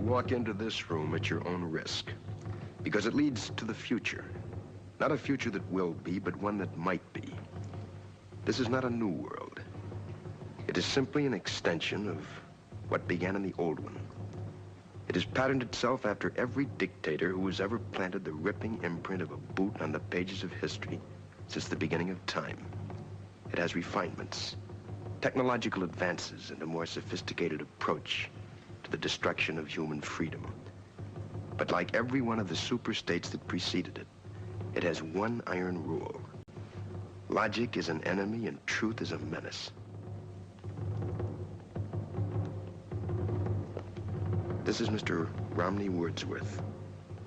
walk into this room at your own risk, because it leads to the future. Not a future that will be, but one that might be. This is not a new world. It is simply an extension of what began in the old one. It has patterned itself after every dictator who has ever planted the ripping imprint of a boot on the pages of history since the beginning of time. It has refinements, technological advances, and a more sophisticated approach to the destruction of human freedom. But like every one of the superstates that preceded it, it has one iron rule. Logic is an enemy and truth is a menace. This is Mr. Romney Wordsworth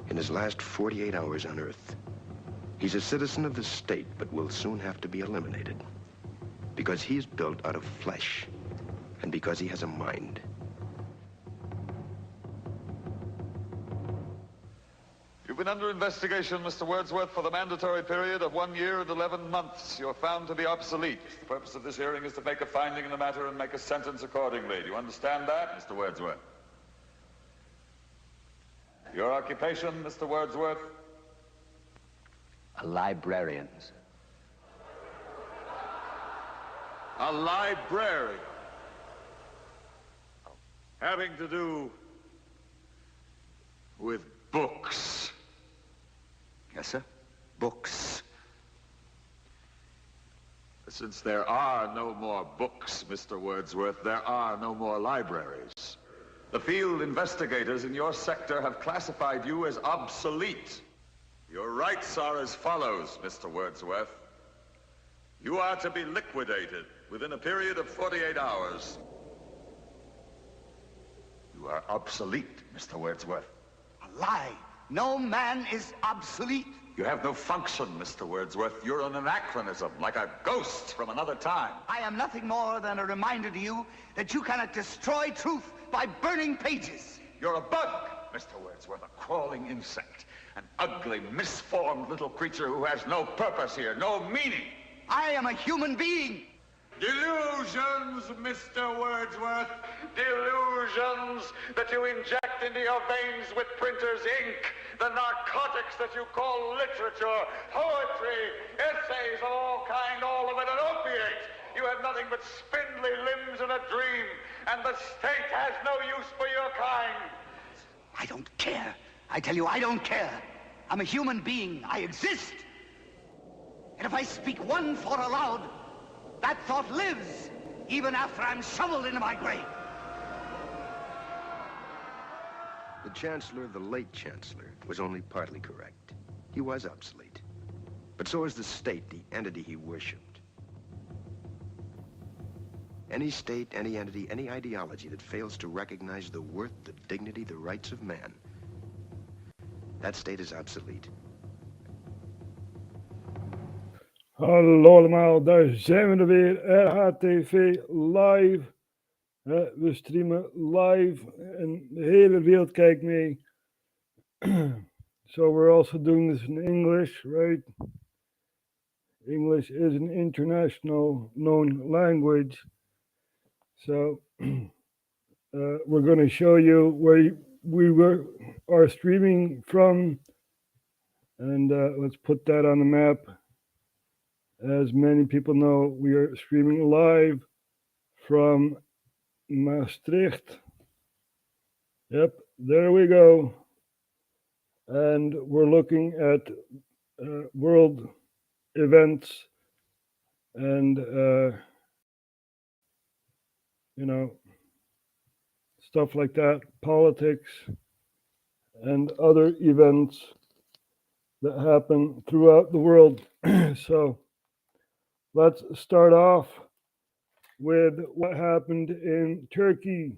in his last 48 hours on Earth. He's a citizen of the state, but will soon have to be eliminated. Because he is built out of flesh, and because he has a mind. You've been under investigation, Mr. Wordsworth, for the mandatory period of 1 year and 11 months. You're found to be obsolete. The purpose of this hearing is to make a finding in the matter and make a sentence accordingly. Do you understand that, Mr. Wordsworth? Your occupation, Mr. Wordsworth? A librarian, sir. A librarian. Having to do with books. Yes, sir. Books. Since there are no more books, Mr. Wordsworth, there are no more libraries. The field investigators in your sector have classified you as obsolete. Your rights are as follows, Mr. Wordsworth. You are to be liquidated within a period of 48 hours. You are obsolete, Mr. Wordsworth. A lie. No man is obsolete. You have no function, Mr. Wordsworth. You're an anachronism, like a ghost from another time. I am nothing more than a reminder to you that you cannot destroy truth by burning pages. You're a bug, Mr. Wordsworth, a crawling insect, an ugly, misformed little creature who has no purpose here, no meaning. I am a human being. Delusions, Mr. Wordsworth. Delusions that you inject into your veins with printer's ink. The narcotics that you call literature, poetry, essays of all kind, all of it an opiate. You have nothing but spindly limbs and a dream, and the state has no use for your kind. I don't care. I tell you, I don't care. I'm a human being. I exist. And if I speak one thought aloud, that thought lives, even after I'm shoveled into my grave. The Chancellor, the late Chancellor, was only partly correct. He was obsolete. But so is the state, the entity he worshipped. Any state, any entity, any ideology that fails to recognize the worth, the dignity, the rights of man, that state is obsolete. Hallo allemaal, daar zijn we er weer, RHTV Live. We streamen live en de hele wereld kijkt mee. So we're also doing this in English, right? English is an international known language. So we're going to show you where we are streaming from. And let's put that on the map. As many people know, we are streaming live from Maastricht. Yep, there we go. And we're looking at world events and, stuff like that, politics and other events that happen throughout the world. So let's start off with what happened in Turkey.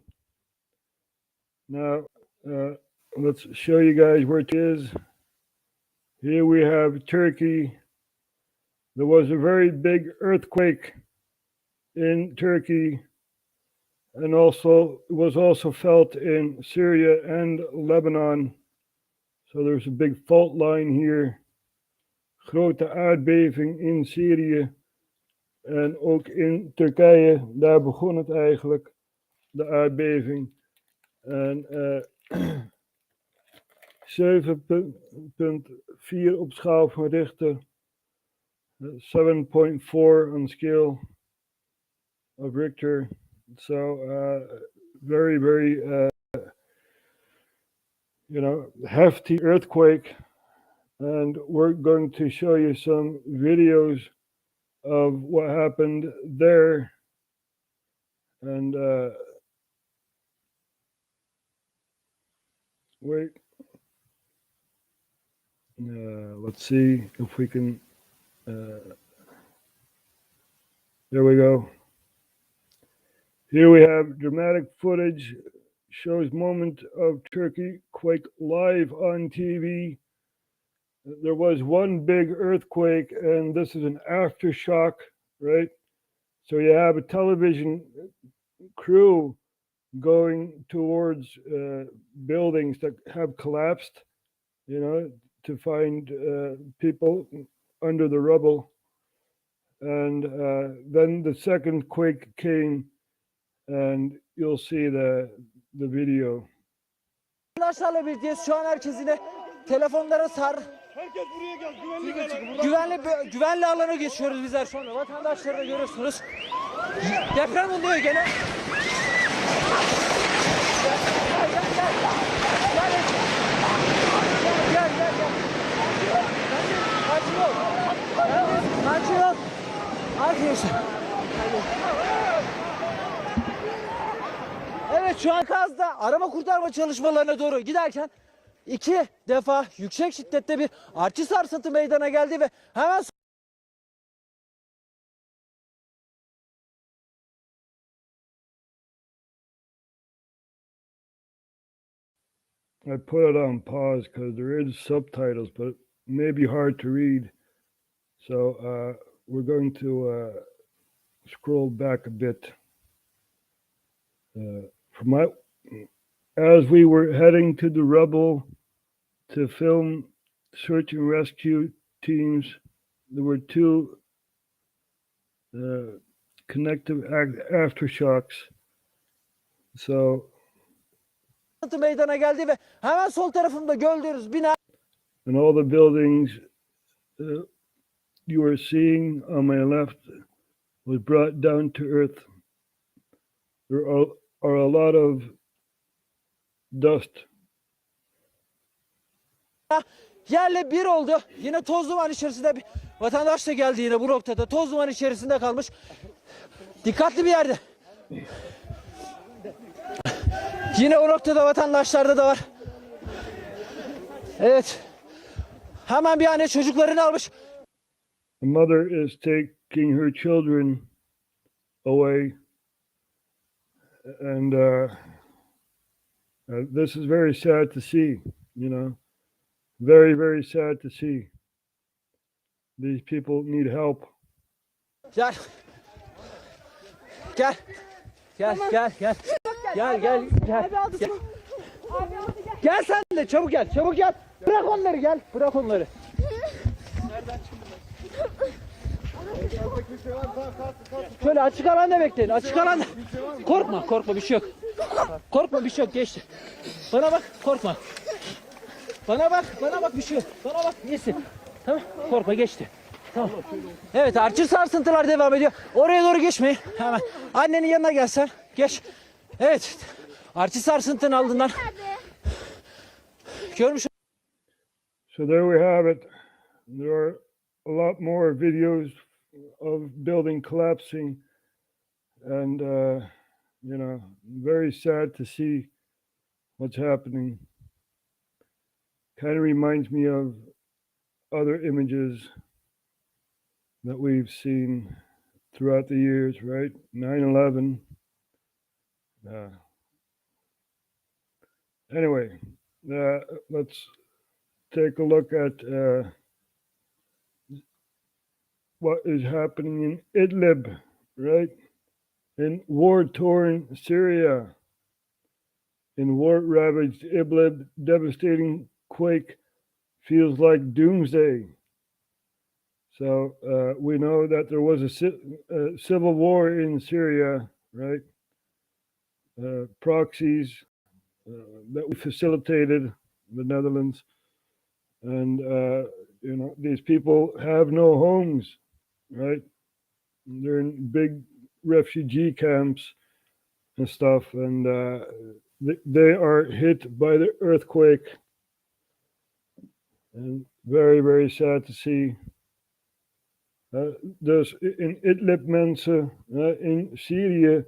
Now, let's show you guys where it is. Here we have Turkey. There was a very big earthquake in Turkey, and also it was also felt in Syria and Lebanon. So there's a big fault line here. Grote aardbeving in Syrië en ook in Turkije. Daar begon het eigenlijk, de aardbeving. En 7,4 op schaal van Richter, 7.4 on scale of Richter. So very, very, hefty earthquake. And we're going to show you some videos of what happened there. And wait. Let's see if we can. There we go. Here we have dramatic footage, shows moment of Turkey quake live on TV. There was one big earthquake, and this is an aftershock, right? So you have a television crew going towards buildings that have collapsed, to find people under the rubble. And then the second quake came, and you'll see the video. Arkadaşlarla birlikteyiz. Şu an herkes yine telefonlara Herkes buraya gel. güvenli alana geçiyoruz bizler şu anda. Vatandaşları da görüyorsunuz. Deprem oluyor gene. Gel. Sakin ol. Arkadaşlar. Evet, şu an Kaz'da arama kurtarma çalışmalarına doğru giderken 2 defa yüksek şiddette bir artçı sarsıntı meydana geldi ve hemen I put it on pause because there is subtitles, but it may be hard to read. So we're going to scroll back a bit. As we were heading to the rubble to film search and rescue teams, there were 2 connective aftershocks. So meydana geldi ve hemen sol tarafımda gördüğünüz bina. And all the buildings you are seeing on my left was brought down to earth. There are a lot of dust. Yerle bir oldu. Yine toz duman içerisinde bir vatandaş da geldi yine bu noktada. Toz duman içerisinde kalmış. Dikkatli bir yerde. Yine o noktada vatandaşlarda da var. Evet. Hemen bir anne çocuklarını almış. The mother is taking her children away. And this is very sad to see, Very, very sad to see. These people need help. Gel. Gel. Gel sen de çabuk gel. Bırak onları gel. Bırak onları. Şöyle açık alanda bekleyin. Açık alanda. Korkma bir şey yok. Korkma bir şey yok, geçti. Bana bak, korkma. Bana bak bir şey yok. Bana bak, iyisin. Tamam, korkma, geçti. Tamam. Evet, artçı sarsıntılar devam ediyor. Oraya doğru geçmeyin. Hemen annenin yanına gelsen. Geç. Evet. Artçı sarsıntının ardından. Görmüş. So there we have it. There are a lot more videos of building collapsing, and very sad to see what's happening. Kind of reminds me of other images that we've seen throughout the years, right? 9/11. Anyway, let's take a look at what is happening in Idlib, right? In war-torn Syria, in war-ravaged Idlib, devastating quake feels like doomsday. So we know that there was a civil war in Syria, right? Proxies that we facilitated, the Netherlands. And, these people have no homes, right? They're in big refugee camps and stuff, and they are hit by the earthquake. And very, very sad to see. Dus in Idlib mensen, in Syrië,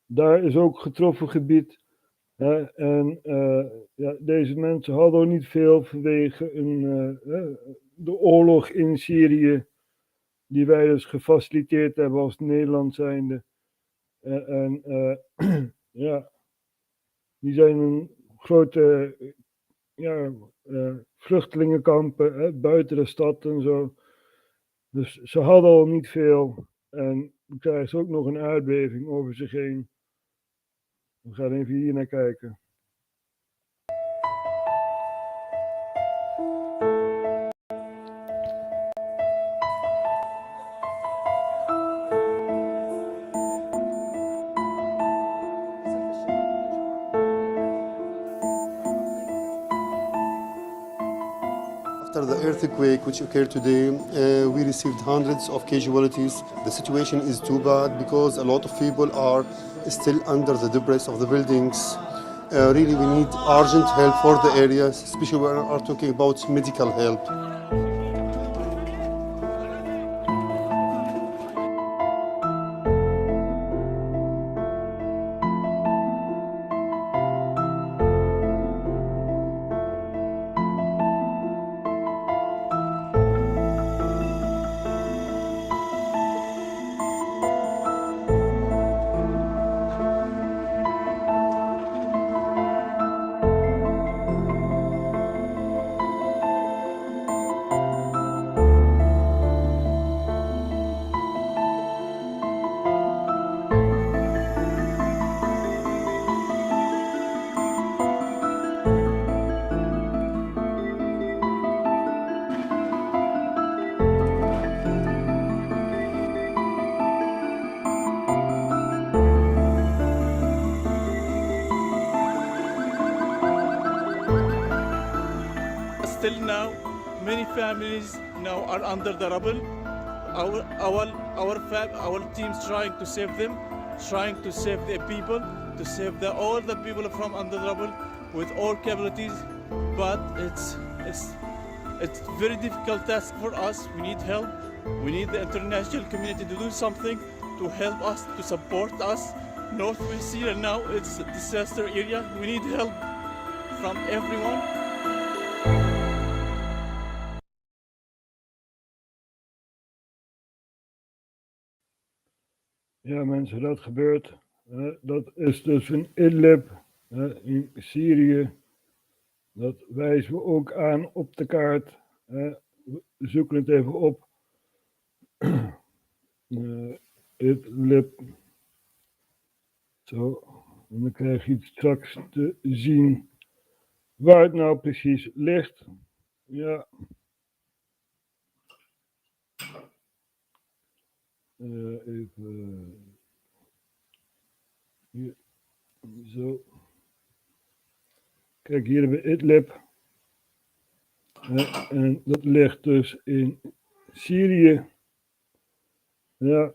daar is ook getroffen gebied. En deze mensen hadden niet veel vanwege de oorlog in Syrië, die wij dus gefaciliteerd hebben als Nederland zijnde. Die zijn een grote vluchtelingenkampen buiten de stad en zo. Dus ze hadden al niet veel. En dan krijgen ze ook nog een aardbeving over zich heen. We gaan even hier naar kijken. After the earthquake which occurred today, we received hundreds of casualties. The situation is too bad because a lot of people are still under the debris of the buildings. Really, we need urgent help for the areas, especially when we are talking about medical help. Still now, many families now are under the rubble. Our teams trying to save them, trying to save the people, to save all the people from under the rubble with all capabilities. But it's very difficult task for us. We need help. We need the international community to do something to help us, to support us. Northwest Syria now it's a disaster area. We need help from everyone. Ja, mensen, dat gebeurt. Dat is dus in Idlib, in Syrië. Dat wijzen we ook aan op de kaart. We zoeken het even op. Idlib. Zo, en dan krijg je het straks te zien waar het nou precies ligt. Ja. Even hier, zo. Kijk, hier hebben we Idlib. En dat ligt dus in Syrië. Ja.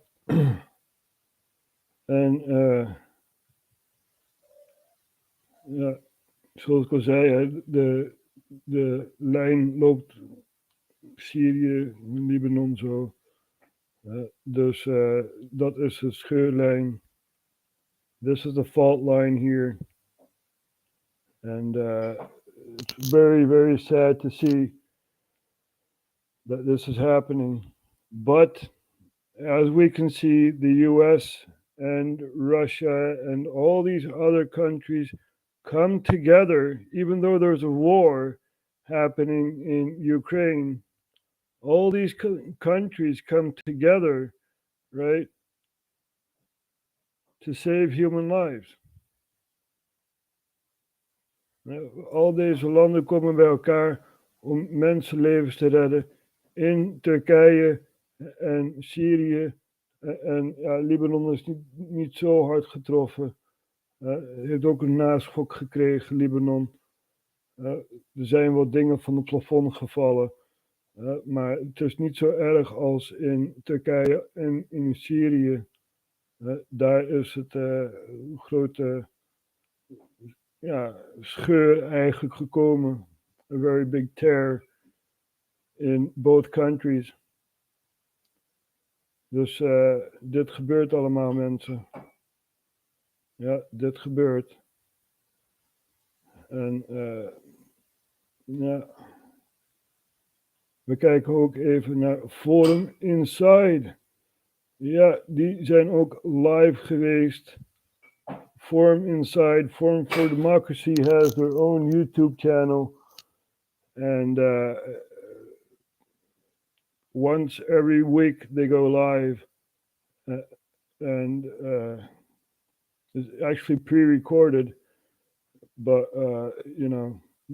En ja, zoals ik al zei, de lijn loopt Syrië, Libanon zo. Dus dat is de scheurlijn. This is the fault line here. And it's very, very sad to see that this is happening. But as we can see, the US and Russia and all these other countries come together, even though there's a war happening in Ukraine. All these countries come together, right, to save human lives. Al deze landen komen bij elkaar om mensenlevens te redden in Turkije en Syrië. En ja, Libanon is niet zo hard getroffen. Heeft ook een naschok gekregen, Libanon. Er zijn wat dingen van het plafond gevallen. Maar het is niet zo erg als in Turkije en in Syrië. Daar is het een grote scheur eigenlijk gekomen. A very big tear in both countries. Dus dit gebeurt allemaal, mensen. Ja, dit gebeurt. En ja. We kijken ook even naar Forum Inside. Ja, die zijn ook live geweest. Forum Inside, Forum for Democracy has their own YouTube channel. And once every week they go live. And it's actually pre-recorded. But,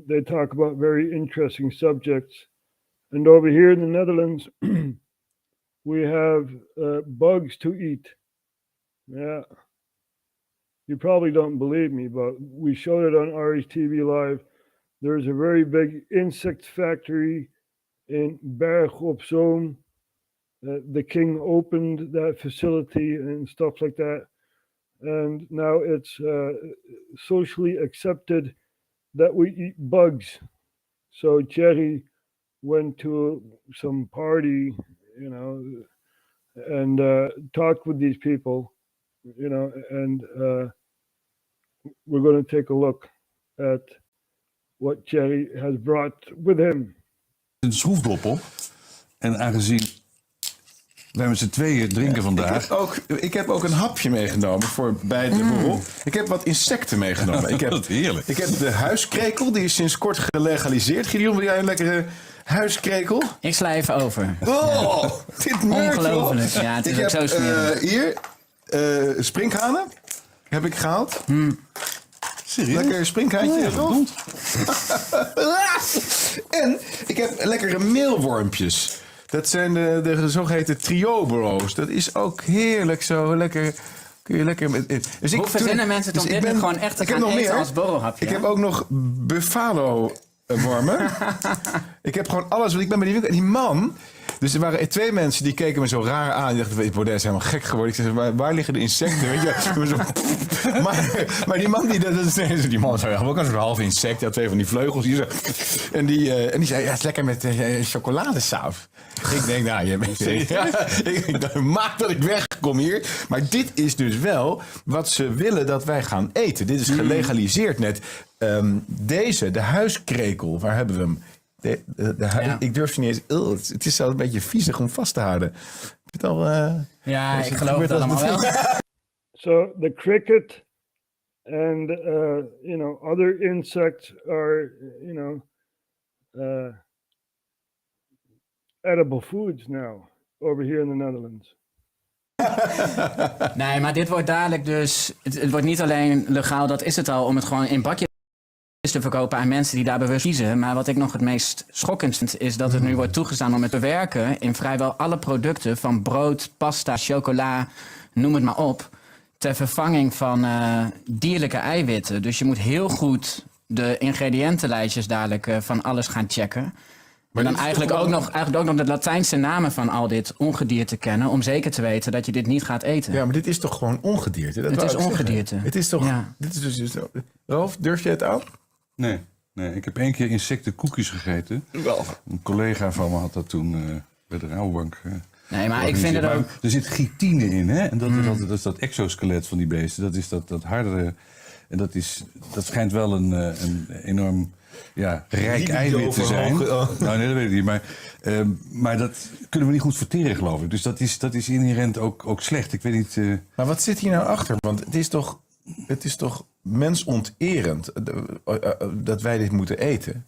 they talk about very interesting subjects. And over here in the Netherlands, we have bugs to eat. Yeah. You probably don't believe me, but we showed it on RHTVLive. There's a very big insect factory in Berg op Zoom. The king opened that facility and stuff like that. And now it's socially accepted that we eat bugs. So Thierry went to some party, and talked with these people, and we're going to take a look at what Thierry has brought with him. Een schroefdoppel. En aangezien wij met z'n tweeën drinken vandaag. Ik heb ook een hapje meegenomen voor bij de borrel. Ik heb wat insecten meegenomen. Dat is heerlijk. Ik heb de huiskrekel, die is sinds kort gelegaliseerd. Gideon, wil jij een lekkere huiskrekel? Ik sla even over. Oh, dit neurt. Ongelooflijk. Ja, het is ook zo smerig. Hier, sprinkhanen heb ik gehaald. Serieus? Lekker sprinkhaantje. En ik heb lekkere meelwormpjes. Dat zijn de zogeheten triobro's. Dat is ook heerlijk zo. Lekker. Kun je lekker met. Dus hoe verzinnen mensen het om dit gewoon echt te gaan eten als borrelhapje? Ik heb ook nog buffalo wormen. Ik heb gewoon alles. Want ik ben bij die winkel. En die man. Dus er waren 2 mensen die keken me zo raar aan. Die dachten, Baudet is helemaal gek geworden. Ik zei, waar liggen de insecten? Weet je? maar die man, die man zei, ook een soort half insect. Die had 2 van die vleugels. Hier zo. En die zei, ja, het is lekker met chocoladesaus. Ik denk, nou, ik maak dat ik wegkom hier. Maar dit is dus wel wat ze willen dat wij gaan eten. Dit is gelegaliseerd net. Deze, de huiskrekel, waar hebben we hem? Ik durf niet eens. Het is zelfs een beetje viezig om vast te houden. Het al, ja, ik geloof het allemaal wel. So the cricket and other insects are edible foods now over here in the Netherlands. Nee, maar dit wordt dadelijk dus. Het wordt niet alleen legaal, dat is het al, om het gewoon in bakjes te verkopen aan mensen die daar bewust kiezen. Maar wat ik nog het meest schokkend vind, is dat het nu wordt toegestaan om het te bewerken in vrijwel alle producten, van brood, pasta, chocola, noem het maar op, ter vervanging van dierlijke eiwitten. Dus je moet heel goed de ingrediëntenlijstjes dadelijk van alles gaan checken. Maar dan eigenlijk ook nog de Latijnse namen van al dit ongedierte kennen, om zeker te weten dat je dit niet gaat eten. Ja, maar dit is toch gewoon ongedierte? Het is ongedierte. Het is toch. Ja. Dit is dus. Rolf, durf je het aan? Nee, ik heb 1 keer insectenkoekjes gegeten. Wel. Een collega van me had dat toen bij de rouwbank. Nee, maar ik vind het ook. Er zit chitine in, hè? En dat is dat exoskelet van die beesten. Dat is dat hardere. En dat schijnt wel een enorm rijk eiwit te zijn. Nou, nee, dat weet ik niet. Maar dat kunnen we niet goed verteren, geloof ik. Dus dat is inherent ook slecht. Ik weet niet. Maar wat zit hier nou achter? Want het is toch mensonterend dat wij dit moeten eten?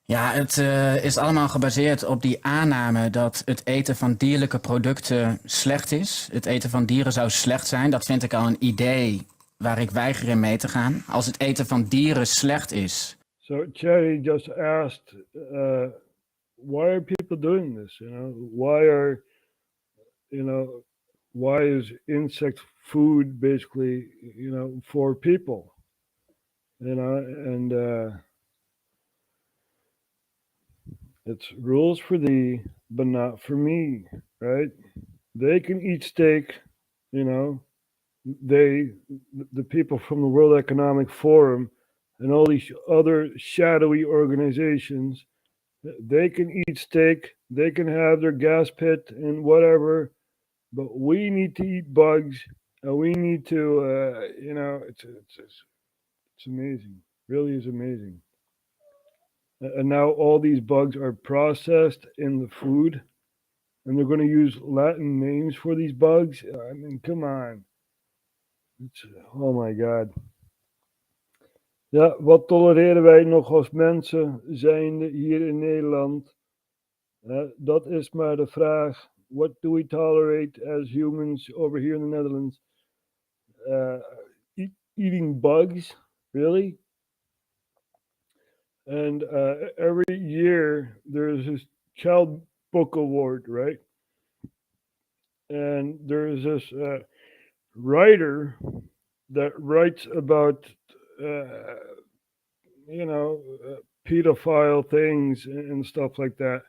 Ja, het is allemaal gebaseerd op die aanname dat het eten van dierlijke producten slecht is. Het eten van dieren zou slecht zijn. Dat vind ik al een idee waar ik weiger in mee te gaan. Als het eten van dieren slecht is. So Thierry just asked, why are people doing this? Why are, why is insect food basically, for people? And it's rules for thee, but not for me, right? They can eat steak, the people from the World Economic Forum and all these other shadowy organizations, they can eat steak, they can have their gas pit and whatever, but we need to eat bugs, and we need to, it's amazing, really is amazing. And now all these bugs are processed in the food, and they're going to use Latin names for these bugs. I mean, come on. Oh my god. Ja, wat tolereren wij nog als mensen zijnde hier in Nederland? Dat is maar de vraag. What do we tolerate as humans over here in the Netherlands? Eating bugs? Really? And every year there's this Child Book Award, right? And there's this writer that writes about, pedophile things and stuff like that.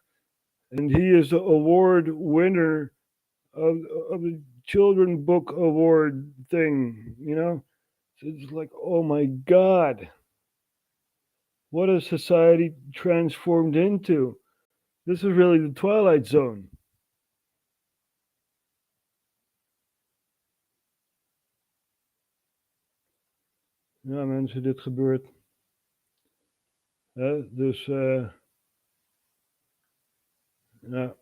And he is the award winner of the Children Book Award thing, So it's like, oh my God. What has society transformed into? This is really the Twilight Zone. Ja, mensen, dit gebeurt. Dus, ja.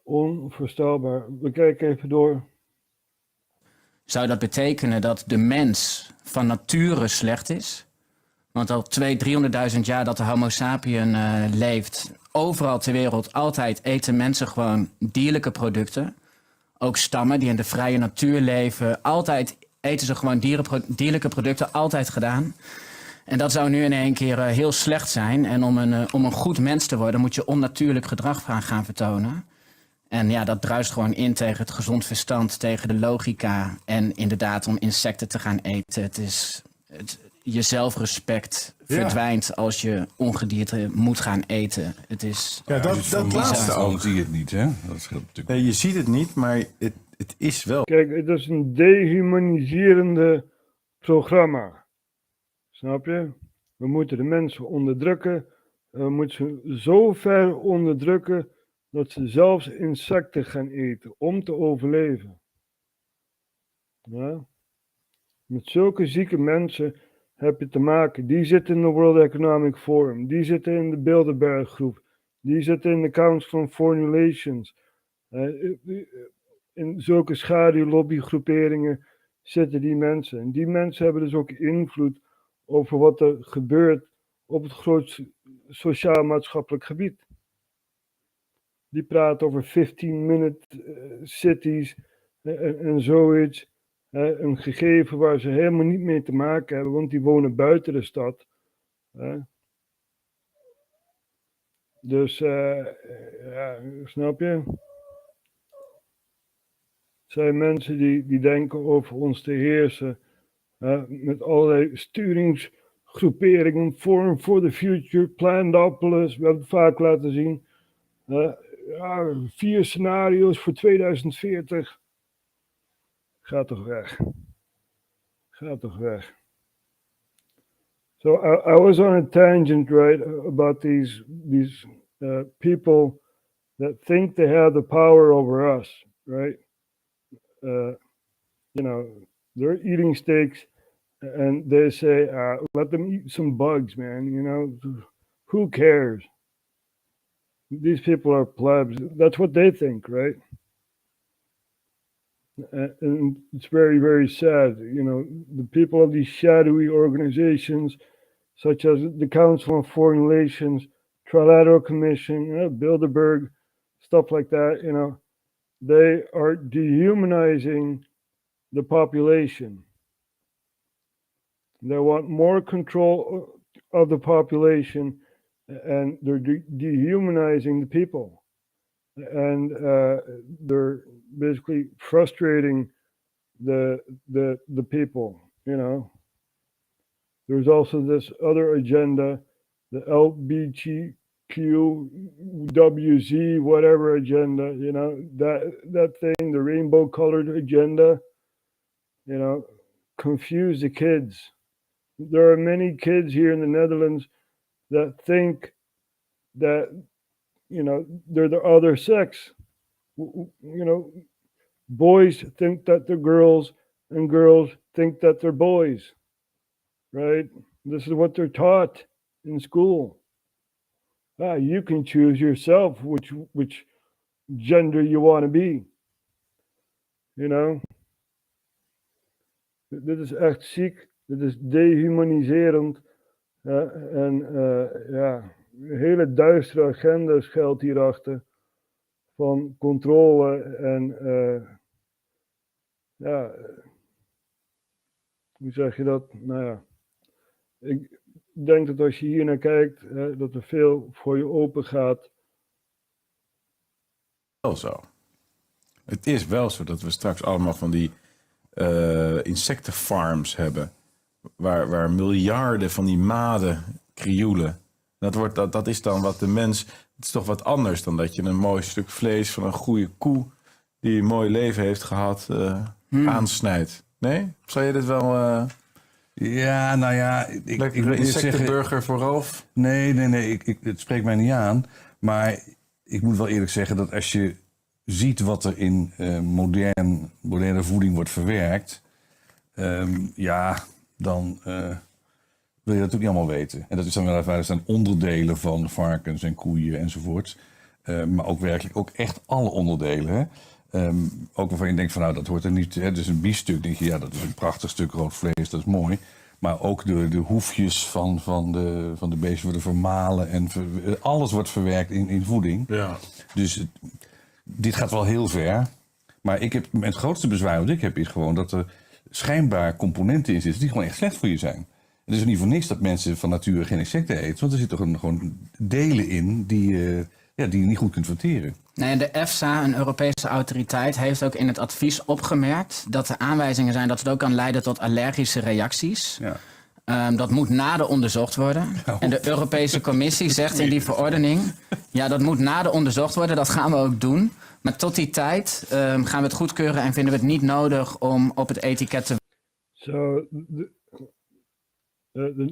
Onvoorstelbaar. We kijken even door. Zou dat betekenen dat de mens van nature slecht is? Want al 200.000-300.000 jaar dat de Homo sapien leeft, overal ter wereld, altijd eten mensen gewoon dierlijke producten. Ook stammen die in de vrije natuur leven, altijd eten ze gewoon dierlijke producten, altijd gedaan. En dat zou nu in één keer heel slecht zijn. En om een goed mens te worden moet je onnatuurlijk gedrag gaan vertonen. En ja, dat druist gewoon in tegen het gezond verstand, tegen de logica. En inderdaad om insecten te gaan eten. Je zelfrespect verdwijnt als je ongedierte moet gaan eten. Het is... Ja, dat laatste ook. Zie je het niet, hè? Dat scheelt natuurlijk. Nee, je ziet het niet, maar het is wel. Kijk, het is een dehumaniserende programma. Snap je? We moeten de mensen onderdrukken. We moeten ze zo ver onderdrukken dat ze zelfs insecten gaan eten om te overleven. Ja? Met zulke zieke mensen heb je te maken. Die zitten in de World Economic Forum. Die zitten in de Bilderberg-groep. Die zitten in de Council on Foreign Relations. In zulke schaduwlobbygroeperingen zitten die mensen. En die mensen hebben dus ook invloed over wat er gebeurt op het grootste sociaal-maatschappelijk gebied. Die praten over 15-minute cities en zoiets. Een gegeven waar ze helemaal niet mee te maken hebben, want die wonen buiten de stad. Dus, ja, snap je? Het zijn mensen die denken over ons te heersen. Met allerlei sturingsgroeperingen. Forum for the Future, Plandopolis, we hebben het vaak laten zien. 4 scenario's voor 2040. Ga toch weg. Ga toch weg. So I was on a tangent, right, about these people that think they have the power over us, right? They're eating steaks and they say, let them eat some bugs, man, who cares? These people are plebs. That's what they think, right? And it's very, very sad. The people of these shadowy organizations, such as the Council on Foreign Relations, Trilateral Commission, Bilderberg, stuff like that, they are dehumanizing the population. They want more control of the population, and they're dehumanizing the people. and they're basically frustrating the people. You know, there's also this other agenda, the LGBTQWZ whatever agenda. You know, that thing, the rainbow-colored agenda. You know, confuse the kids. There are many kids here in the Netherlands that think that, you know, they're the other sex. You know, boys think that they're girls and girls think that they're boys, right? This is what they're taught in school. You can choose yourself which gender you want to be, you know? Dit is echt ziek, dit is dehumaniserend. En ja, hele duistere agenda schuilt hierachter. Van controle en ja, hoe zeg je dat? Nou ja, ik denk dat als je hier naar kijkt, dat er veel voor je open gaat. Wel zo. Het is wel zo dat we straks allemaal van die insectenfarms hebben. Waar miljarden van die maden krioelen. Dat is dan wat de mens... Het is toch wat anders dan dat je een mooi stuk vlees van een goede koe... die een mooi leven heeft gehad, aansnijdt. Nee? Zou je dit wel... Ja, nou ja... Ik wil insectenburger voor Ralf? Nee. Het spreekt mij niet aan. Maar ik moet wel eerlijk zeggen dat als je ziet wat er in moderne voeding wordt verwerkt... dan wil je dat ook niet allemaal weten. En dat is dan weliswaar, er zijn onderdelen van varkens en koeien enzovoort. Maar ook werkelijk ook echt alle onderdelen. Hè? Ook waarvan je denkt van nou, dat hoort er niet. Hè? Dus een biefstuk, denk je, ja, dat is een prachtig stuk rood vlees, dat is mooi. Maar ook de hoefjes van de beesten worden vermalen. En alles wordt verwerkt in voeding. Ja. Dus dit gaat wel heel ver. Maar het grootste bezwaar wat ik heb is gewoon dat er schijnbaar componenten in zitten die gewoon echt slecht voor je zijn. Het is niet voor niks dat mensen van nature geen insecten eten. Want er zitten gewoon delen in die je niet goed kunt verteren. Nee, de EFSA, een Europese autoriteit, heeft ook in het advies opgemerkt dat er aanwijzingen zijn dat het ook kan leiden tot allergische reacties. Ja. Dat moet nader onderzocht worden. Oh. En de Europese Commissie zegt in die verordening... ja, dat moet nader onderzocht worden, dat gaan we ook doen. Maar tot die tijd gaan we het goedkeuren en vinden we het niet nodig om op het etiket te... So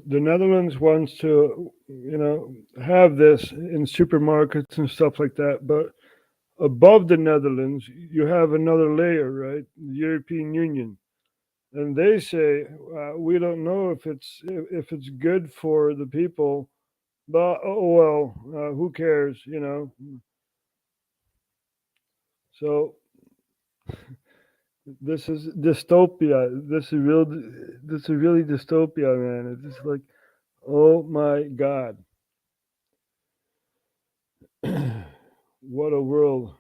the Netherlands wants to, have this in supermarkets and stuff like that. But above the Netherlands, you have another layer, right? The European Union. And they say, we don't know if it's good for the people, but who cares, So this is dystopia. This is really dystopia, man. It's just like, oh my God. What a world.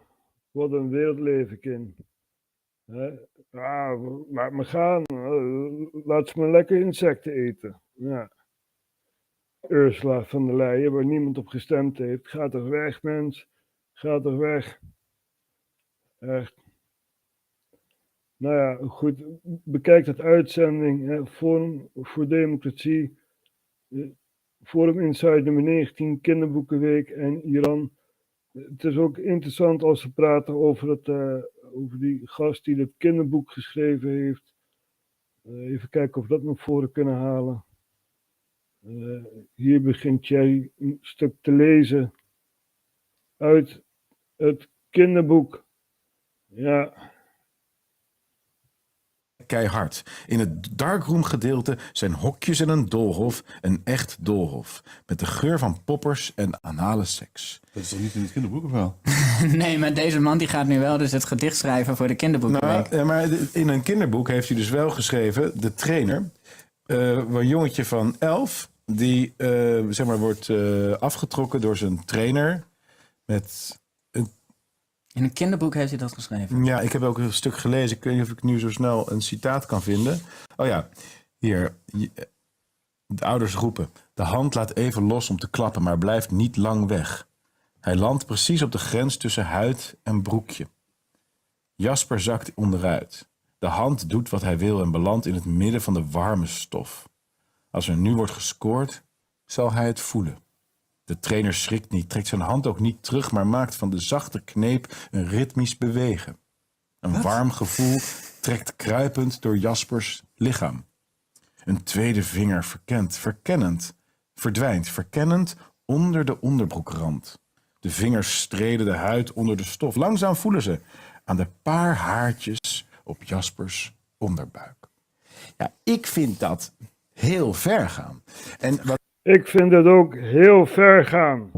Wat een wereld leef ik in. Laat me gaan. Laat ze maar lekker insecten eten. Ja. Ursula von der Leyen, waar niemand op gestemd heeft. Ga toch weg, mens. Ga toch weg. Echt. Nou ja, goed. Bekijk dat uitzending. Forum voor Democratie. Forum Inside nummer 19. Kinderboekenweek en Iran. Het is ook interessant als we praten over die gast die het kinderboek geschreven heeft. Even kijken of we dat nog voor kunnen halen. Hier begint Thierry een stuk te lezen uit het kinderboek. Ja. Keihard. In het darkroom gedeelte zijn hokjes en een doolhof, een echt doolhof. Met de geur van poppers en anale seks. Dat is toch niet in het kinderboek of wel? Nee, maar deze man die gaat nu wel dus het gedicht schrijven voor de kinderboekenweek. Nou, maar in een kinderboek heeft hij dus wel geschreven, de trainer, een jongetje van 11, die wordt afgetrokken door zijn trainer met... In een kinderboek heeft hij dat geschreven? Ja, ik heb ook een stuk gelezen. Ik weet niet of ik nu zo snel een citaat kan vinden. Oh ja, hier. De ouders roepen. De hand laat even los om te klappen, maar blijft niet lang weg. Hij landt precies op de grens tussen huid en broekje. Jasper zakt onderuit. De hand doet wat hij wil en belandt in het midden van de warme stof. Als er nu wordt gescoord, zal hij het voelen. De trainer schrikt niet, trekt zijn hand ook niet terug, maar maakt van de zachte kneep een ritmisch bewegen. Een warm gevoel trekt kruipend door Jaspers lichaam. Een tweede vinger verdwijnt verkennend onder de onderbroekrand. De vingers strelen de huid onder de stof. Langzaam voelen ze aan de paar haartjes op Jaspers onderbuik. Ja, ik vind dat heel ver gaan. En wat... Ik vind het ook heel ver gaan.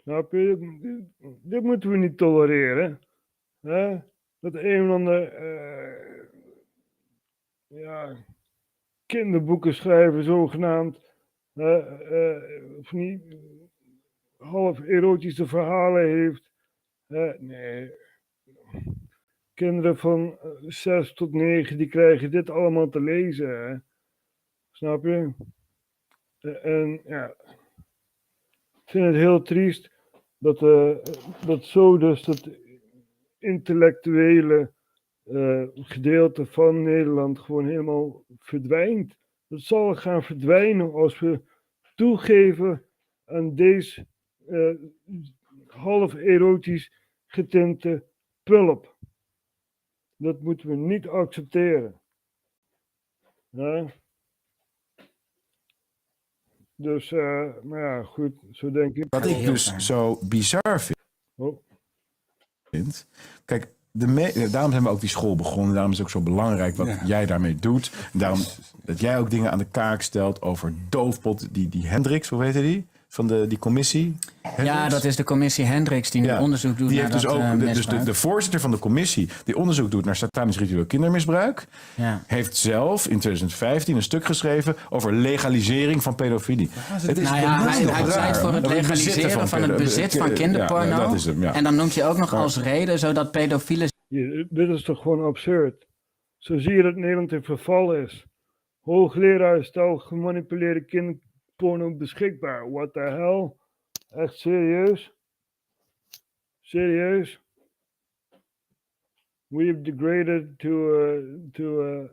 Snap je? Dit moeten we niet tolereren. Hè? Dat een of ander kinderboeken schrijven, zogenaamd. Van die half erotische verhalen heeft. Nee. Kinderen van 6 tot 9, die krijgen dit allemaal te lezen. Hè? Snap je? En ja, ik vind het heel triest dat zo dus het intellectuele gedeelte van Nederland gewoon helemaal verdwijnt. Dat zal gaan verdwijnen als we toegeven aan deze half erotisch getinte pulp. Dat moeten we niet accepteren. Ja? Dus, maar ja, goed, zo denk ik. Wat ik dus zo bizar vind. Kijk, daarom zijn we ook die school begonnen. Daarom is het ook zo belangrijk wat jij daarmee doet. En daarom dat jij ook dingen aan de kaak stelt over doofpot. Die Hendricks, hoe heet die? Van die commissie? Hendricks? Ja, dat is de commissie Hendricks die nu onderzoek doet die naar heeft dat dus ook, misbruik. Dus de voorzitter van de commissie die onderzoek doet naar satanisch ritueel kindermisbruik, heeft zelf in 2015 een stuk geschreven over legalisering van pedofilie. Het is hij pleit voor het legaliseren van het bezit van kinderporno. Dat is hem, En dan noemt hij ook nog als reden zodat pedofielen... Dit is toch gewoon absurd. Zo zie je dat Nederland in verval is. Hoogleraar stel gemanipuleerde kinderporno beschikbaar. What the hell? Echt serieus? Serieus? We've degraded to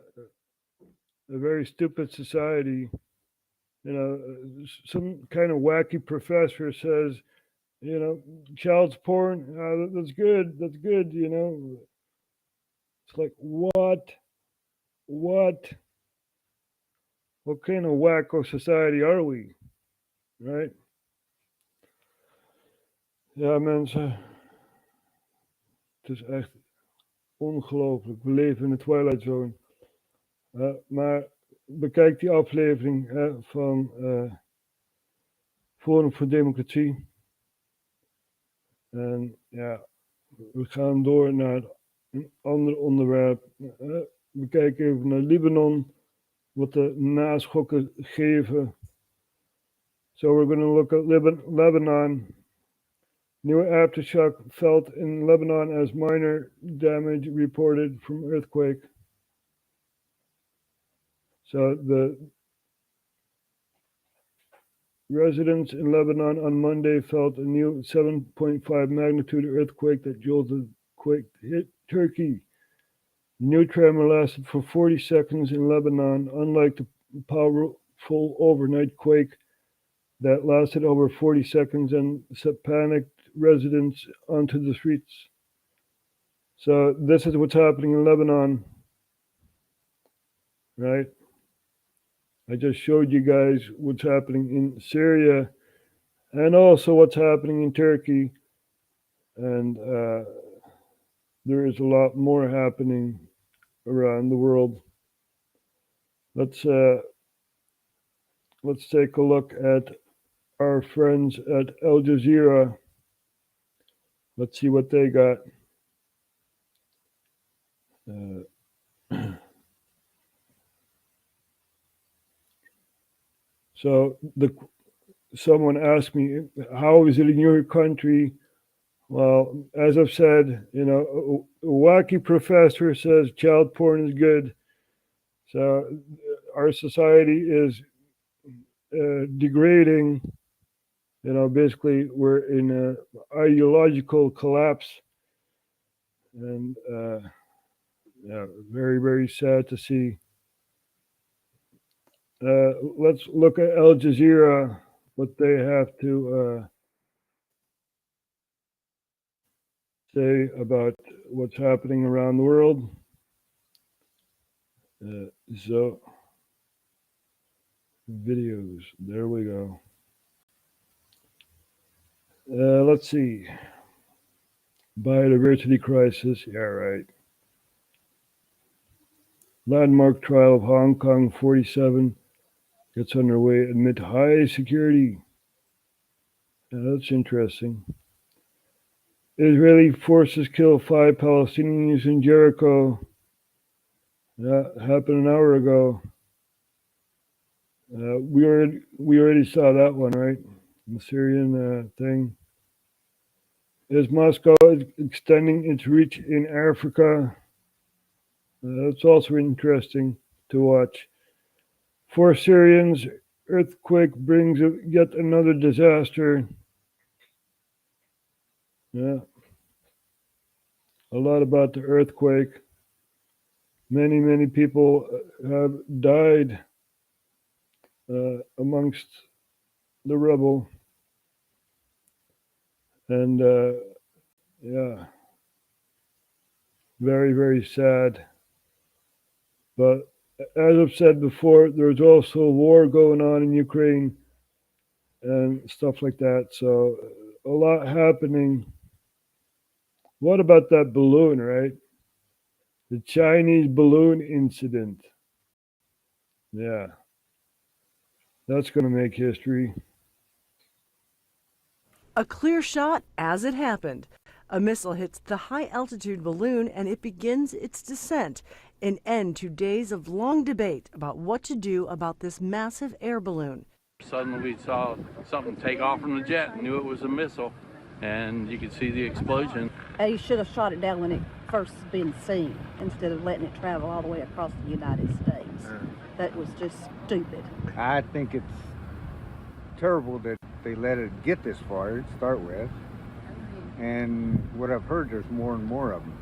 a very stupid society. You know, some kind of wacky professor says, you know, child's porn, that's good, you know. It's like, what? What kind of wacko society are we? Right? Ja, mensen. Het is echt ongelooflijk. We leven in de Twilight Zone. Maar bekijk die aflevering van Forum voor Democratie. En ja, we gaan door naar een ander onderwerp. We kijken even naar Libanon. Wat de naschokken geven. So we're going to look at Lebanon. New aftershock felt in Lebanon as minor damage reported from earthquake. So the residents in Lebanon on Monday felt a new 7.5 magnitude earthquake that jolted hit Turkey. The new tremor lasted for 40 seconds in Lebanon, unlike the powerful overnight quake that lasted over 40 seconds and set panicked residents onto the streets. So this is what's happening in Lebanon, right? I just showed you guys what's happening in Syria and also what's happening in Turkey. And there is a lot more happening around the world. Let's take a look at our friends at Al Jazeera. Let's see what they got. So someone asked me, how is it in your country? Well, as I've said, you know, a wacky professor says child porn is good. So our society is degrading. You know, basically, we're in an ideological collapse. And, yeah, very, very sad to see. Let's look at Al Jazeera, what they have to say about what's happening around the world. So, videos, there we go. Let's see. Biodiversity crisis, yeah, right. Landmark trial of Hong Kong 47 gets underway amid high security. Yeah, that's interesting. Israeli forces kill 5 Palestinians in Jericho. That happened an hour ago. We already saw that one, right? The Syrian thing. Is Moscow extending its reach in Africa? That's also interesting to watch. 4 Syrians, earthquake brings yet another disaster. Yeah. A lot about the earthquake. Many, many people have died amongst the rubble. And yeah, very, very sad. But as I've said before, there's also a war going on in Ukraine and stuff like that. So a lot happening. What about that balloon, right? The Chinese balloon incident. Yeah. That's going to make history. A clear shot as it happened. A missile hits the high-altitude balloon and it begins its descent, an end to days of long debate about what to do about this massive air balloon. Suddenly we saw something take off from the jet, knew it was a missile, and you could see the explosion. You should have shot it down when it first been seen instead of letting it travel all the way across the United States. That was just stupid. I think it's terrible that they let it get this far to start with. And what I've heard, there's more and more of them.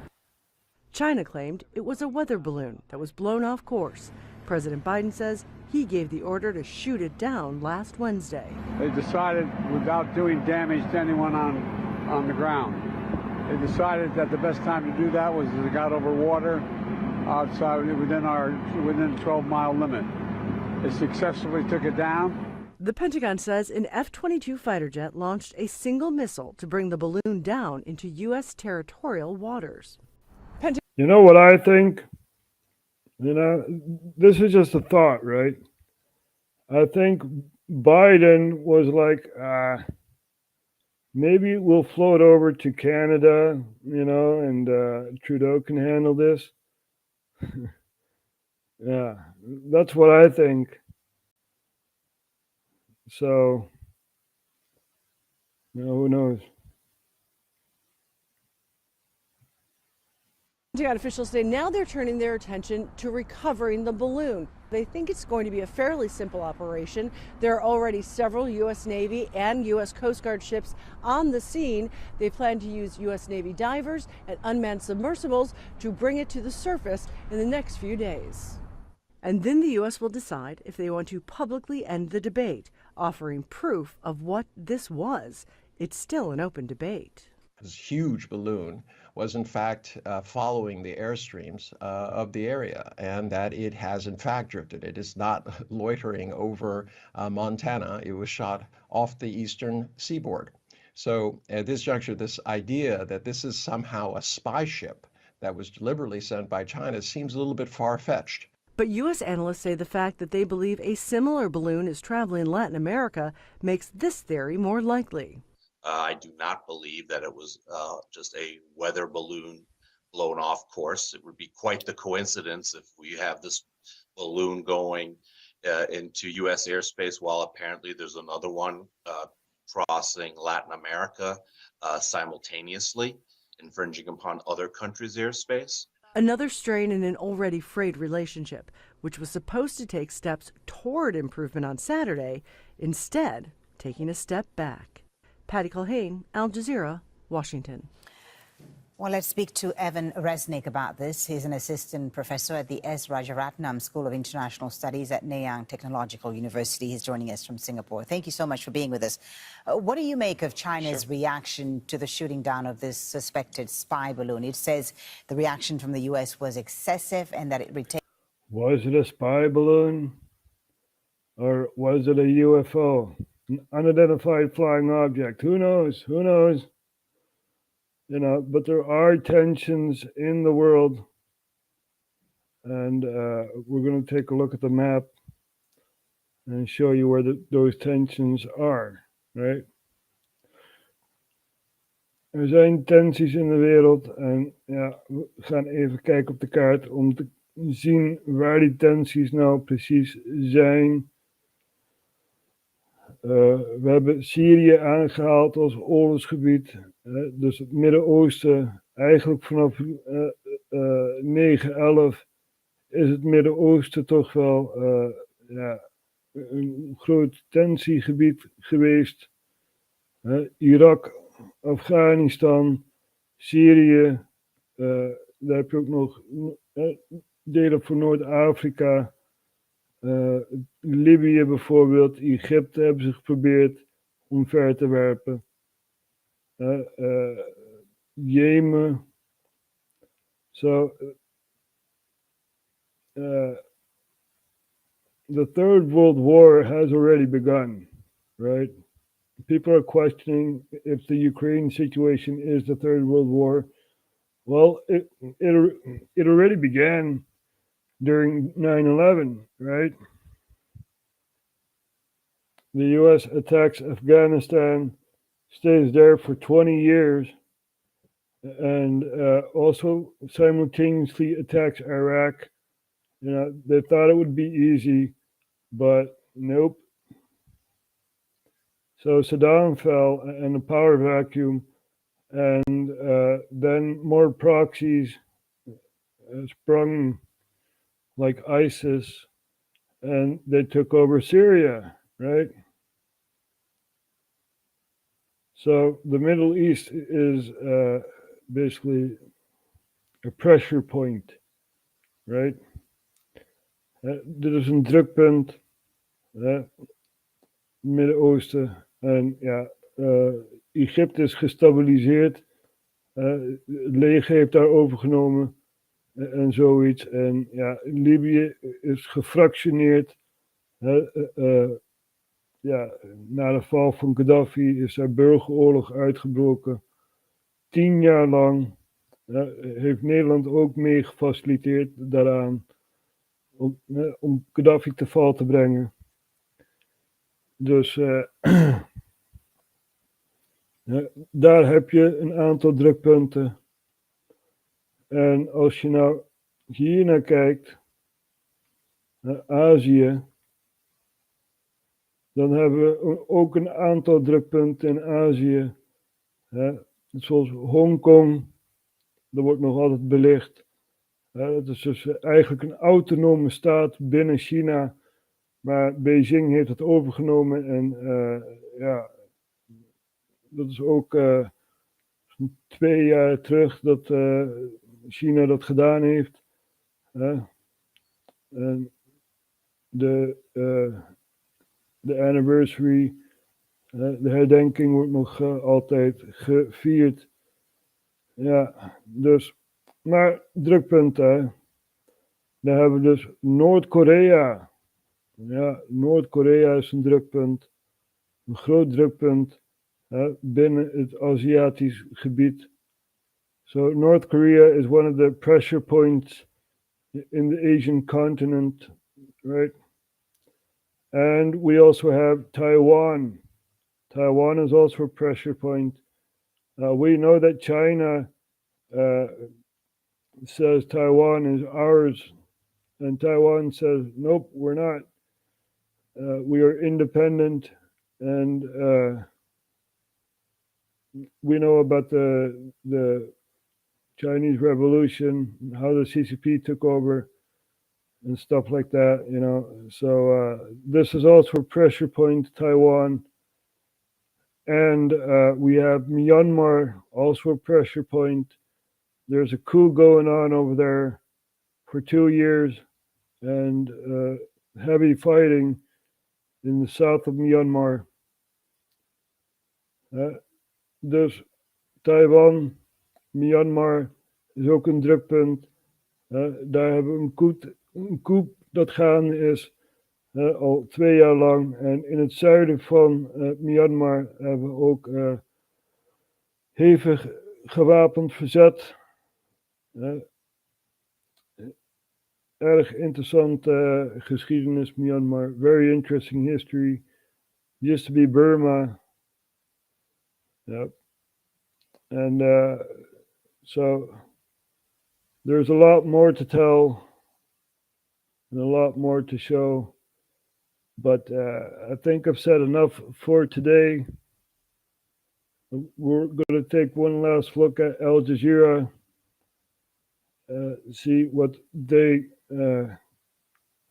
China claimed it was a weather balloon that was blown off course. President Biden says he gave the order to shoot it down last Wednesday. They decided, without doing damage to anyone on the ground, they decided that the best time to do that was as it got over water outside within the 12-mile limit. They successfully took it down. The Pentagon says an F-22 fighter jet launched a single missile to bring the balloon down into U.S. territorial waters. You know what I think? You know, this is just a thought, right? I think Biden was like, maybe we'll float over to Canada, you know, and Trudeau can handle this. Yeah, that's what I think. So, you know, who knows? Pentagon officials say now they're turning their attention to recovering the balloon. They think it's going to be a fairly simple operation. There are already several U.S. Navy and U.S. Coast Guard ships on the scene. They plan to use U.S. Navy divers and unmanned submersibles to bring it to the surface in the next few days. And then the U.S. will decide if they want to publicly end the debate, offering proof of what this was. It's still an open debate. This huge balloon was in fact following the airstreams of the area, and that it has in fact drifted. It is not loitering over Montana. It was shot off the eastern seaboard. So at this juncture, this idea that this is somehow a spy ship that was deliberately sent by China seems a little bit far-fetched. But U.S. analysts say the fact that they believe a similar balloon is traveling in Latin America makes this theory more likely. I do not believe that it was just a weather balloon blown off course. It would be quite the coincidence if we have this balloon going into U.S. airspace while apparently there's another one crossing Latin America simultaneously, infringing upon other countries' airspace. Another strain in an already frayed relationship, which was supposed to take steps toward improvement on Saturday, instead taking a step back. Patty Culhane, Al Jazeera, Washington. Well, let's speak to Evan Resnick about this. He's an assistant professor at the S. Rajaratnam School of International Studies at Nanyang Technological University. He's joining us from Singapore. Thank you so much for being with us. What do you make of China's reaction to the shooting down of this suspected spy balloon? It says the reaction from the U.S. was excessive and that it retained... Was it a spy balloon? Or was it a UFO? An unidentified flying object? Who knows? Who knows? You know, but there are tensions in the world, and we're going to take a look at the map and show you where those tensions are, right? Er zijn tensies in de wereld en ja, we gaan even kijken op de kaart om te zien waar die tensies nou precies zijn. We hebben Syrië aangehaald als oorlogsgebied. Dus het Midden-Oosten, eigenlijk vanaf 9/11 is het Midden-Oosten toch wel een groot tensiegebied geweest. Irak, Afghanistan, Syrië, daar heb je ook nog delen van Noord-Afrika. Libië bijvoorbeeld, Egypte hebben ze geprobeerd omver te werpen. Jemen. So, the Third World War has already begun, right? People are questioning if the Ukraine situation is the Third World War. Well, it already began during 9/11, right? The U.S. attacks Afghanistan, stays there for 20 years, and also simultaneously attacks Iraq. You know, they thought it would be easy, but nope. So Saddam fell and a power vacuum, and then more proxies sprung like ISIS, and they took over Syria, right? So the Middle East is basically a pressure point, right? Dit is een drukpunt, Midden-Oosten, en ja, Egypte is gestabiliseerd, het leger heeft daar overgenomen en zoiets. En ja, Libië is gefractioneerd. Ja, na de val van Gaddafi is er burgeroorlog uitgebroken. 10 jaar lang heeft Nederland ook mee gefaciliteerd daaraan om Gaddafi te val te brengen. Dus daar heb je een aantal drukpunten. En als je nou hier naar kijkt, naar Azië, dan hebben we ook een aantal drukpunten in Azië. Zoals Hongkong, dat wordt nog altijd belicht. Dat is dus eigenlijk een autonome staat binnen China. Maar Beijing heeft het overgenomen en ja, dat is ook 2 jaar terug dat China dat gedaan heeft. En de anniversary, de herdenking wordt nog altijd gevierd. Ja, dus, maar drukpunten. Dan hebben we dus Noord-Korea. Ja, Noord-Korea is een drukpunt. Een groot drukpunt binnen het Aziatisch gebied. So North Korea is one of the pressure points in the Asian continent, right? And we also have Taiwan. Taiwan is also a pressure point. We know that China says Taiwan is ours, and Taiwan says, nope, we're not. We are independent, and we know about the Chinese Revolution, how the CCP took over, and stuff like that, you know. So this is also a pressure point, Taiwan. And we have Myanmar, also a pressure point. There's a coup going on over there for 2 years, and heavy fighting in the south of Myanmar. Dus Taiwan, Myanmar is ook een drukpunt. Daar hebben we een coup dat gaande is al 2 jaar lang. En in het zuiden van Myanmar hebben we ook hevig gewapend verzet. Erg interessant geschiedenis, Myanmar. Very interesting history. Used to be Burma. Yep. And so there's a lot more to tell and a lot more to show. But I think I've said enough for today. We're going to take one last look at Al Jazeera, see what they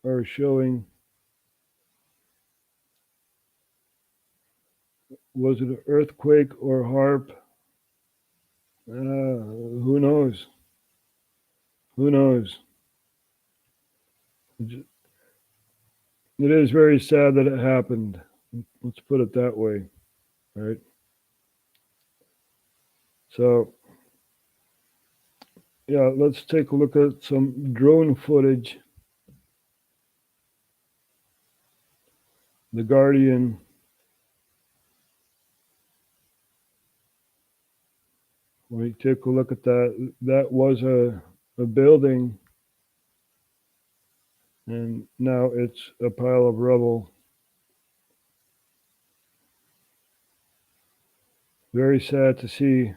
are showing. Was it an earthquake or HARP? Who knows? Who knows? It is very sad that it happened. Let's put it that way, right? So, yeah, let's take a look at some drone footage. The Guardian. When you take a look at that, that was a building, and now it's a pile of rubble. Very sad to see.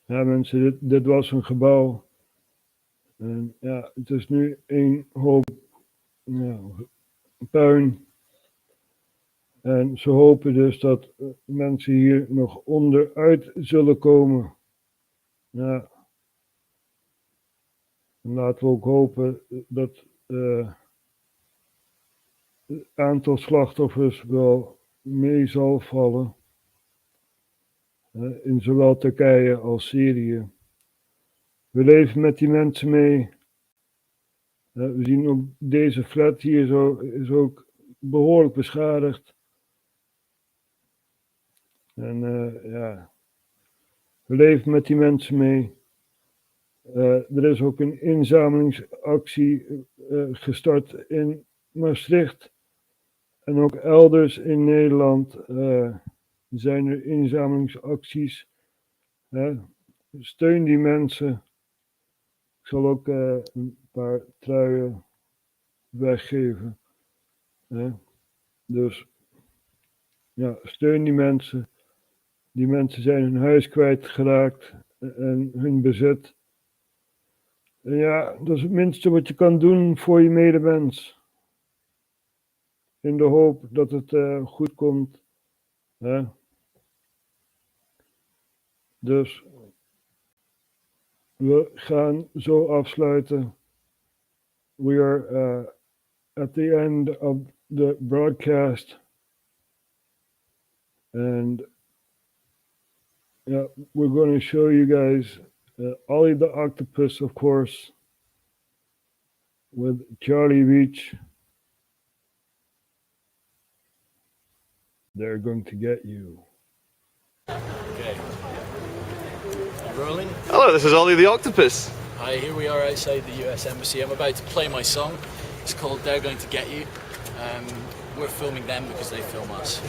Ja, mensen, dit was een gebouw. En ja, het is nu een hoop puin. En ze hopen dus dat mensen hier nog onderuit zullen komen. Ja. En laten we ook hopen dat het aantal slachtoffers wel mee zal vallen. In zowel Turkije als Syrië. We leven met die mensen mee. We zien ook deze flat hier zo is ook behoorlijk beschadigd. En ja, we leven met die mensen mee. Er is ook een inzamelingsactie gestart in Maastricht. En ook elders in Nederland zijn er inzamelingsacties. Steun die mensen. Ik zal ook een paar truien weggeven. Dus ja, steun die mensen. Die mensen zijn hun huis kwijtgeraakt en hun bezit. En ja, dat is het minste wat je kan doen voor je medemens. In de hoop dat het goed komt. Dus we gaan zo afsluiten. We are at the end of the broadcast. And yeah, we're going to show you guys Ollie the Octopus, of course, with Charlie Beach. They're going to get you. Okay. Rolling? Hello, this is Ollie the Octopus. Hi, here we are outside the US Embassy. I'm about to play my song. It's called They're Going to Get You. We're filming them because they film us.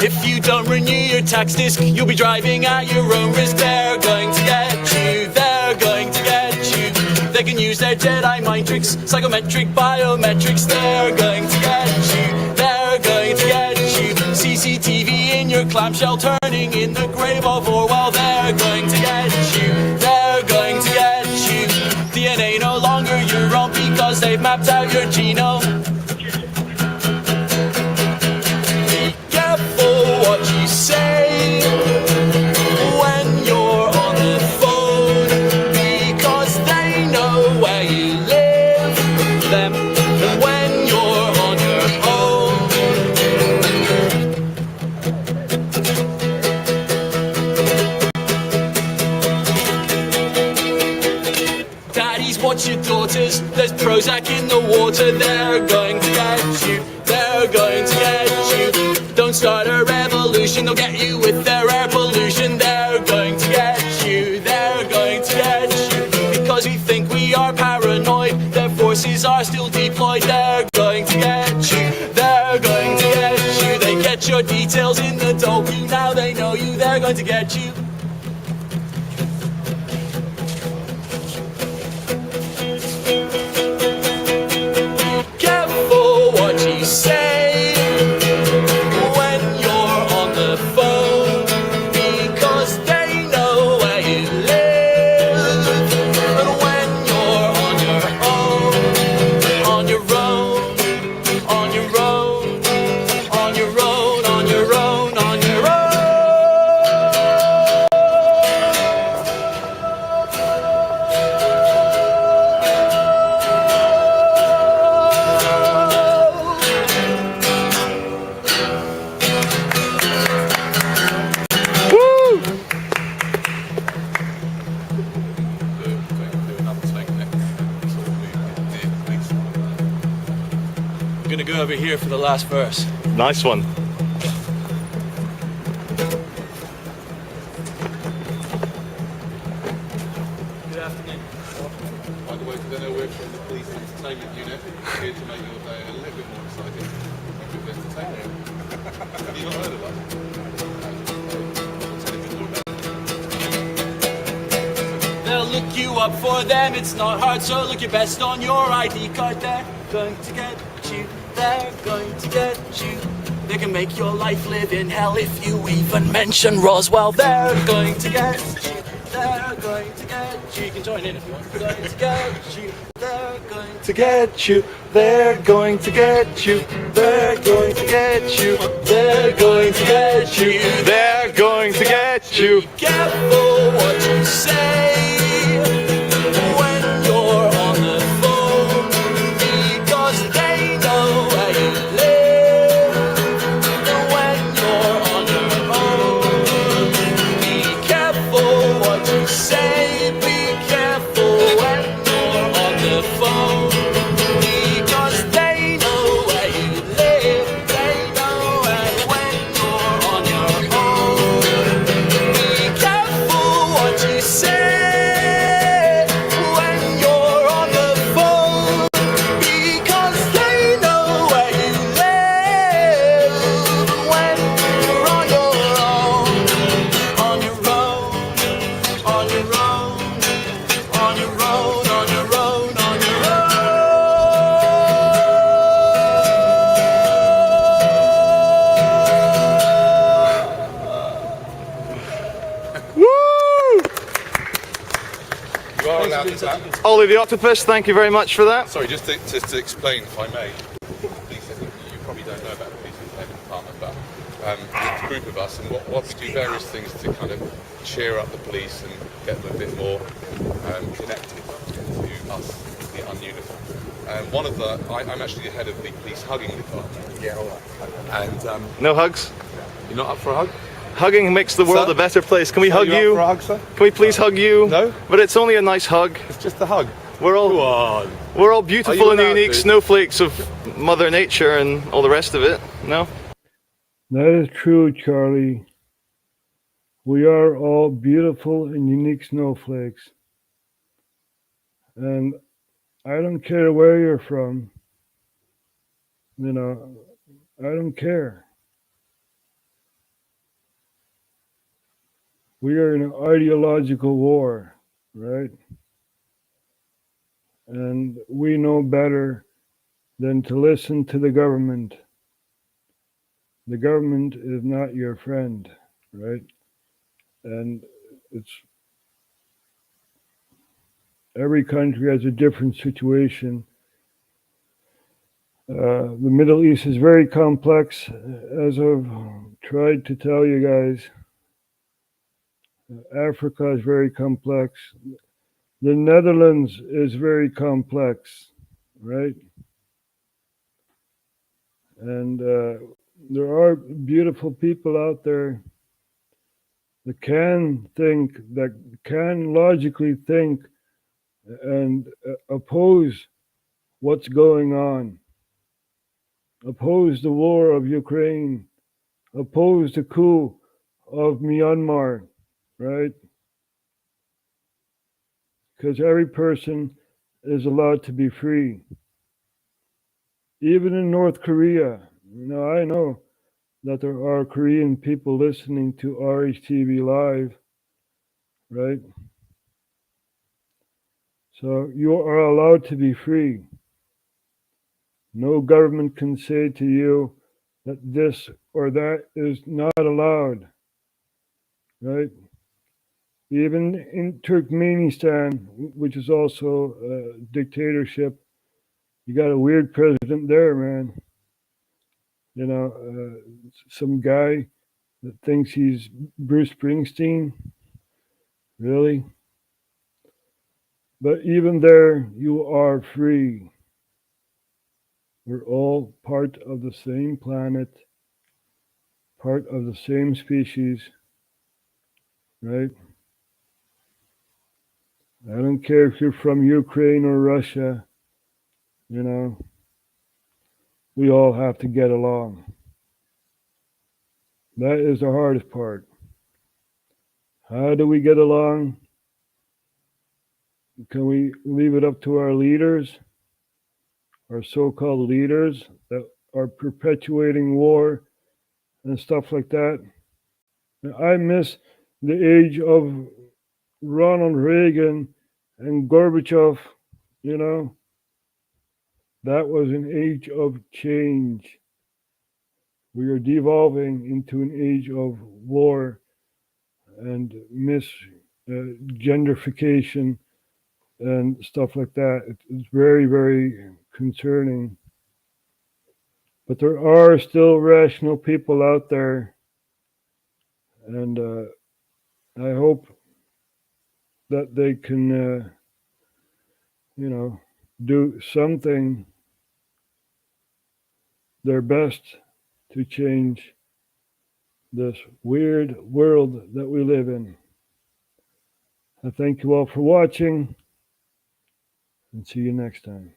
If you don't renew your tax disc, you'll be driving at your own risk. They're going to get you. They're going to get you. They can use their Jedi mind tricks, psychometric biometrics. They're going to get you. They're going to get you. CCTV in your clamshell turning in the grave of Orwell. They're going to get you. They're going to get you. DNA no longer your own because they've mapped out your genome. Be careful what you say when you're on the phone, because they know where you live. daddies, watch your daughters. There's Prozac in the water. They're going to get you. They're going to get you. Don't start a revolution. They'll get you with their air pollution. They're going to get you. They're going to get you. Because we think we are paranoid. Their forces are still deployed. They're going to get you. They're going to get you. They get your details in the dope. You now they know you. They're going to get you. Careful what you say when you're on the phone, because they know where you live. But when you're on your own, on your own, on your own, on your own, on your own, on your own. I'm gonna go over here for the last verse. Nice one. Good afternoon. By the way, I don't know we're from the police entertainment unit, here to make your day a little bit more exciting. Good entertainment. Have you not heard of us? They'll look you up for them, it's not hard, so look your best on your ID card. They're going to get you, they're going to get you. They can make your life live in hell if you even mention Roswell. They're going to get you, they're going to get you. You can join in if you want. They're going to get you, they're going To get you, they're going to get you. They're going to get you. They're going to get you. They're going to get you. Careful what you say when you're on the phone, because they know where you live. And when you're on your own, be careful what you say. Be careful when you're on the phone, because they know where you live. They know when you're on your own. Be careful what you say when you're on the phone, because they know where you live. When you're on your own, on your own, on your own, on your own, on your own, on your own. You are allowed to clap. Ollie the Octopus, thank you very much for that. Sorry, just to explain, if I may, police, I think you probably don't know about the police entertainment department, but it's a group of us, and what we do various things to kind of cheer up the police and get them a bit more connected to us, the ununiformed. And one of the, I'm actually the head of the police hugging department. Yeah, all right. And No hugs? you're not up for a hug? Hugging makes the world Sir? a better place. Can we hug Are you you? up for a hug, sir? Can we please hug you? No? But it's only a nice hug. It's just a hug. We're Go all on. we're all Are beautiful you and allowed unique to? snowflakes of Mother Nature and all the rest of it. No? That is true, Charlie. We are all beautiful and unique snowflakes. And I don't care where you're from. You know, I don't care. We are in an ideological war, right? And we know better than to listen to the government. The government is not your friend, right? And it's every country has a different situation. The Middle East is very complex, as I've tried to tell you guys. Africa is very complex. The Netherlands is very complex, right? And there are beautiful people out there that can logically think and oppose what's going on. Oppose the war of Ukraine. Oppose the coup of Myanmar, right? Because every person is allowed to be free. Even in North Korea, I know that there are Korean people listening to RHTVLive, right? So you are allowed to be free. No government can say to you that this or that is not allowed, right? Even in Turkmenistan, which is also a dictatorship, you got a weird president there, man. Some guy that thinks he's Bruce Springsteen. Really? But even there, you are free. We're all part of the same planet, part of the same species, right? I don't care if you're from Ukraine or Russia, we all have to get along. That is the hardest part. How do we get along? Can we leave it up to our leaders, our so-called leaders that are perpetuating war and stuff like that? I miss the age of Ronald Reagan and Gorbachev, That was an age of change. We are devolving into an age of war and gentrification and stuff like that. It's very, very concerning. But there are still rational people out there, and I hope that they can, do something, their best to change this weird world that we live in. I thank you all for watching, and see you next time.